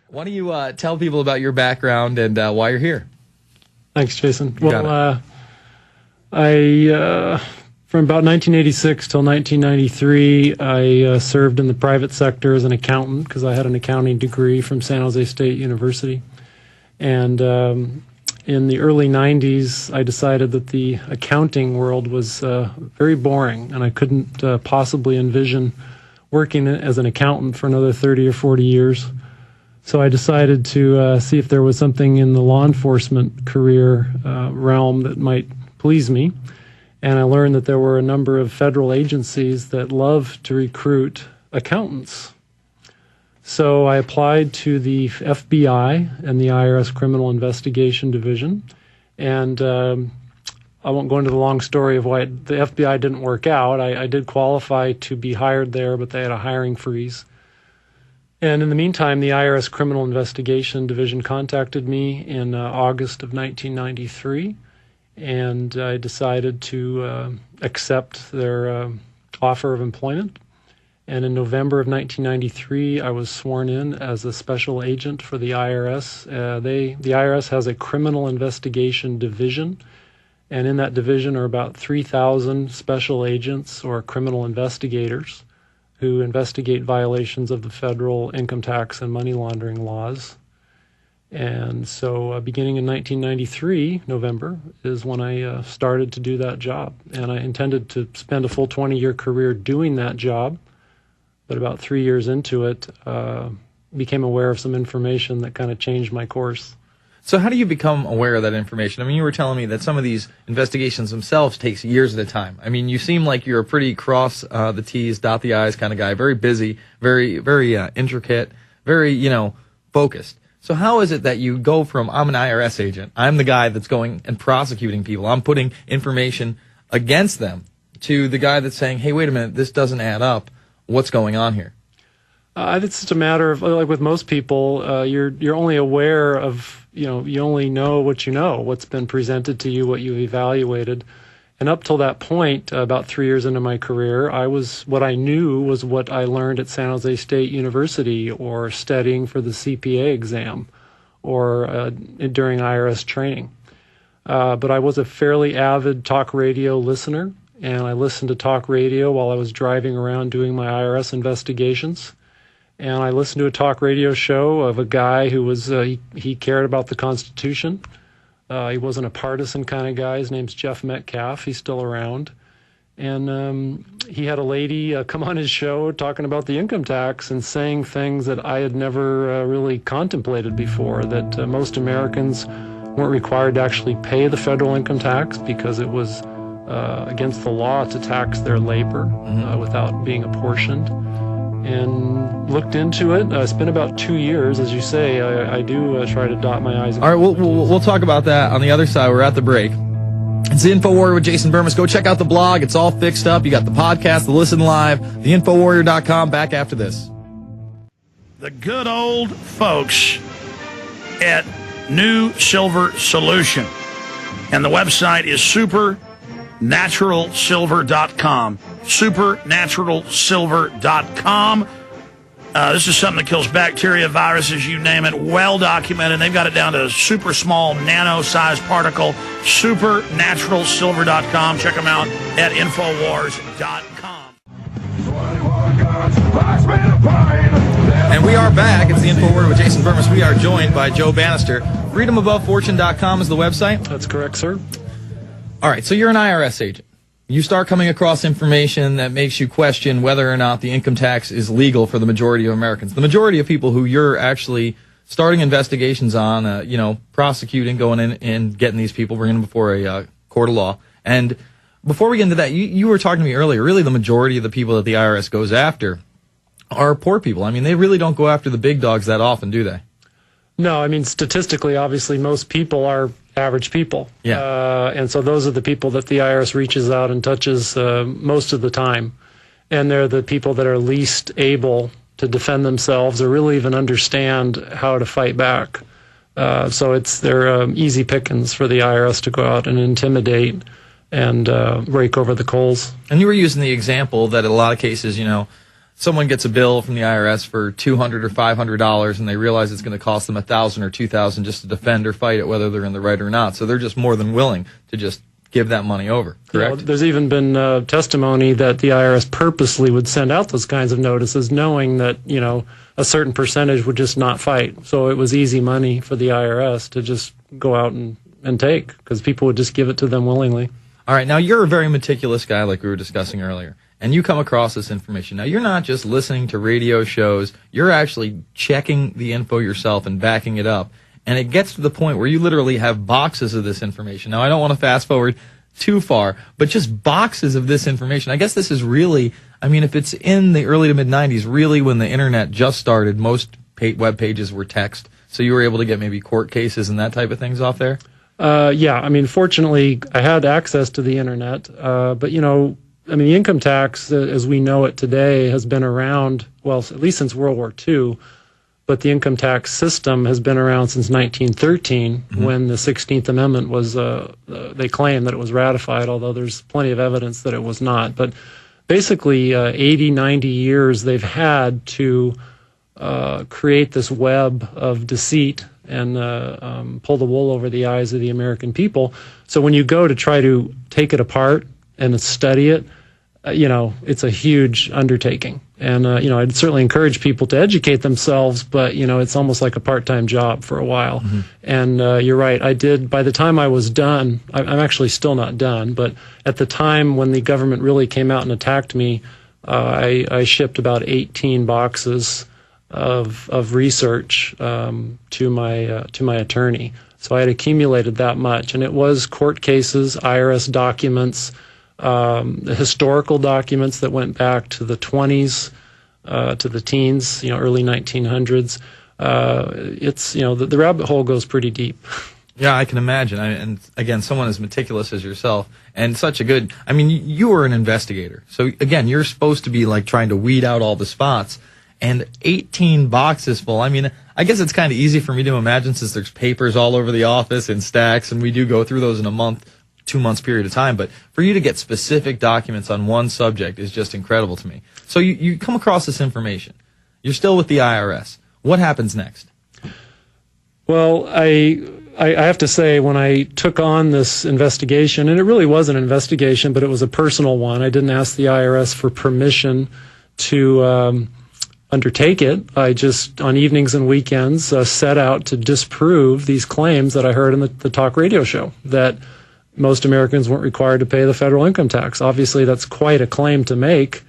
Why don't you tell people about your background and why you're here? Thanks, Jason. Well, I from about 1986 till 1993, I served in the private sector as an accountant because I had an accounting degree from San Jose State University. And in the early 90s, I decided that the accounting world was very boring, and I couldn't possibly envision working as an accountant for another 30 or 40 years. So I decided to see if there was something in the law enforcement career realm that might please me. And I learned that there were a number of federal agencies that love to recruit accountants. So I applied to the FBI and the IRS Criminal Investigation Division. And I won't go into the long story of why the FBI didn't work out. I did qualify to be hired there, but they had a hiring freeze. And in the meantime, the IRS Criminal Investigation Division contacted me in August of 1993, and I decided to accept their offer of employment. And in November of 1993, I was sworn in as a special agent for the IRS. The IRS has a Criminal Investigation Division, and in that division are about 3,000 special agents or criminal investigators who investigate violations of the federal income tax and money laundering laws. And so beginning in 1993, November, is when I started to do that job. And I intended to spend a full 20-year career doing that job, but about 3 years into it, became aware of some information that kind of changed my course. So how do you become aware of that information? I mean, you were telling me that some of these investigations themselves takes years at a time. I mean, you seem like you're a pretty cross the T's, dot the I's kind of guy, very busy, very intricate, very, focused. So how is it that you go from, I'm an IRS agent, I'm the guy that's going and prosecuting people, I'm putting information against them, to the guy that's saying, hey, wait a minute, this doesn't add up, what's going on here? It's just a matter of, like with most people, you're only aware of, you only know what you know, what's been presented to you, what you've evaluated. And up till that point, about 3 years into my career, what I knew was what I learned at San Jose State University or studying for the CPA exam or during IRS training. But I was a fairly avid talk radio listener, and I listened to talk radio while I was driving around doing my IRS investigations. And I listened to a talk radio show of a guy who was, he cared about the Constitution. He wasn't a partisan kind of guy. His name's Jeff Metcalf. He's still around. And he had a lady come on his show talking about the income tax and saying things that I had never really contemplated before, that most Americans weren't required to actually pay the federal income tax because it was against the law to tax their labor without being apportioned. And looked into it. I spent about 2 years, as you say. I do try to dot my I's. All right, we'll talk about that on the other side. We're at the break. It's the InfoWarrior with Jason Bermas. Go check out the blog. It's all fixed up. You got the podcast, the listen live, the InfoWarrior.com. Back after this. The good old folks at New Silver Solution. And the website is supernaturalsilver.com. supernaturalsilver.com. This is something that kills bacteria, viruses, you name it, well documented. They've got it down to a super small nano-sized particle. supernaturalsilver.com. Check them out at InfoWars.com. And we are back. It's the InfoWarrior with Jason Bermas. We are joined by Joe Banister. FreedomAboveFortune.com is the website. That's correct, sir. All right, so you're an IRS agent. You start coming across information that makes you question whether or not the income tax is legal for the majority of Americans. The majority of people who you're actually starting investigations on, prosecuting, going in and getting these people, bringing them before a court of law. And before we get into that, you were talking to me earlier, really the majority of the people that the IRS goes after are poor people. I mean, they really don't go after the big dogs that often, do they? No, I mean, statistically, obviously, most people are average people. Yeah. And so those are the people that the IRS reaches out and touches most of the time. And they're the people that are least able to defend themselves or really even understand how to fight back. So they're easy pickings for the IRS to go out and intimidate and rake over the coals. And you were using the example that in a lot of cases, someone gets a bill from the IRS for $200 or $500 and they realize it's going to cost them $1,000 or $2,000 just to defend or fight it, whether they're in the right or not. So they're just more than willing to just give that money over, correct? There's even been testimony that the IRS purposely would send out those kinds of notices knowing that, a certain percentage would just not fight. So it was easy money for the IRS to just go out and take, because people would just give it to them willingly. All right, now you're a very meticulous guy like we were discussing earlier, and you come across this information. Now, you're not just listening to radio shows. You're actually checking the info yourself and backing it up. And it gets to the point where you literally have boxes of this information. Now, I don't want to fast forward too far, but just boxes of this information. I guess this is really, if it's in the early to mid-'90s, really when the internet just started, most web pages were text. So you were able to get maybe court cases and that type of things off there? Yeah, fortunately, I had access to the internet, but the income tax, as we know it today, has been around, well, at least since World War II, but the income tax system has been around since 1913, when the 16th Amendment was, they claim that it was ratified, although there's plenty of evidence that it was not. But basically, 80, 90 years they've had to create this web of deceit and pull the wool over the eyes of the American people. So when you go to try to take it apart and study it, it's a huge undertaking. And, I'd certainly encourage people to educate themselves, but, it's almost like a part-time job for a while. And you're right, I did, by the time I was done, I'm actually still not done, but at the time when the government really came out and attacked me, I shipped about 18 boxes of research to my attorney. So I had accumulated that much, and it was court cases, IRS documents, the historical documents that went back to the 20s, to the teens, early 1900s. It's the rabbit hole goes pretty deep. Yeah, I can imagine. And again, someone as meticulous as yourself, and such a good. You were an investigator, so again, you're supposed to be like trying to weed out all the spots. And 18 boxes full. I guess it's kind of easy for me to imagine since there's papers all over the office in stacks, and we do go through those in a month, 2 months period of time. But for you to get specific documents on one subject is just incredible to me. So you come across this information. You're still with the IRS. What happens next? Well, I have to say, when I took on this investigation, and it really was an investigation, but it was a personal one. I didn't ask the IRS for permission to undertake it. I just, on evenings and weekends, set out to disprove these claims that I heard in the talk radio show, that most Americans weren't required to pay the federal income tax. Obviously, that's quite a claim to make.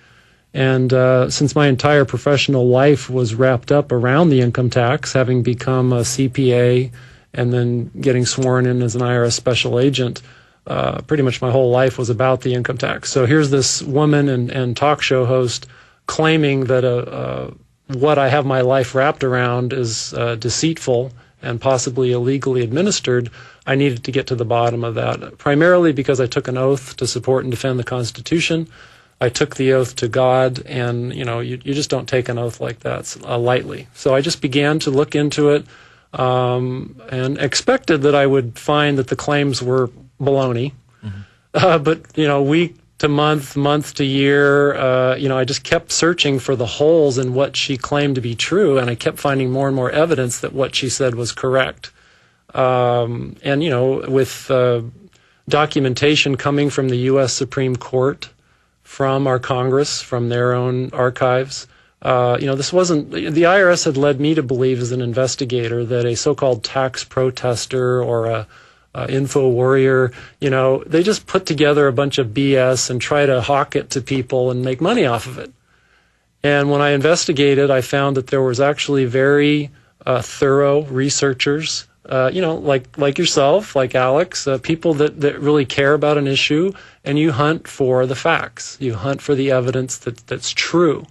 And since my entire professional life was wrapped up around the income tax, having become a CPA and then getting sworn in as an IRS special agent, pretty much my whole life was about the income tax. So here's this woman and talk show host claiming that what I have my life wrapped around is deceitful and possibly illegally administered. I needed to get to the bottom of that, primarily because I took an oath to support and defend the Constitution. I took the oath to God, and you just don't take an oath like that lightly. So I just began to look into it and expected that I would find that the claims were baloney. But week to month to year, I just kept searching for the holes in what she claimed to be true, and I kept finding more and more evidence that what she said was correct. With documentation coming from the U.S. Supreme Court, from our Congress, from their own archives, this wasn't, the IRS had led me to believe as an investigator that a so-called tax protester or a INFOWARRIOR, they just put together a bunch of BS and try to hawk it to people and make money off of it. And when I investigated, I found that there was actually very thorough researchers, like yourself, like Alex, people that really care about an issue, and you hunt for the facts. You hunt for the evidence that's true.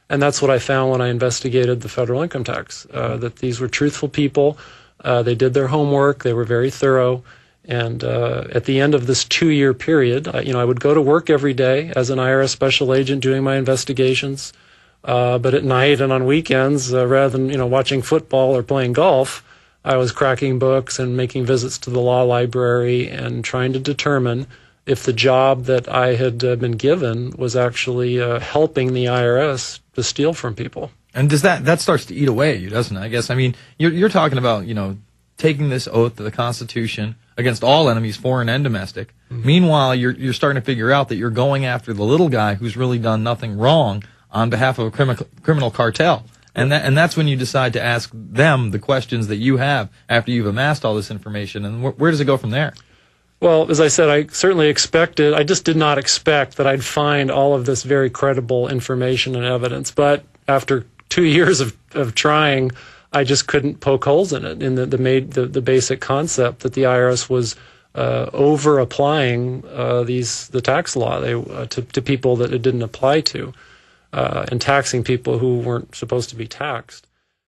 And that's what I found when I investigated the federal income tax, that these were truthful people. They did their homework. They were very thorough. And at the end of this 2-year period, I would go to work every day as an IRS special agent doing my investigations. But at night and on weekends, rather than watching football or playing golf, I was cracking books and making visits to the law library and trying to determine if the job that I had been given was actually helping the IRS steal from people. And does that starts to eat away at you, doesn't it? I guess. I mean, you're talking about, taking this oath to the Constitution against all enemies, foreign and domestic. Mm-hmm. Meanwhile, you're starting to figure out that you're going after the little guy who's really done nothing wrong on behalf of a criminal cartel. And that's when you decide to ask them the questions that you have after you've amassed all this information. And where does it go from there? Well, as I said, I certainly expected, I just did not expect that I'd find all of this very credible information and evidence. But after 2 years of trying, I just couldn't poke holes in it, in the basic concept that the IRS was over applying the tax law to people that it didn't apply to, and taxing people who weren't supposed to be taxed.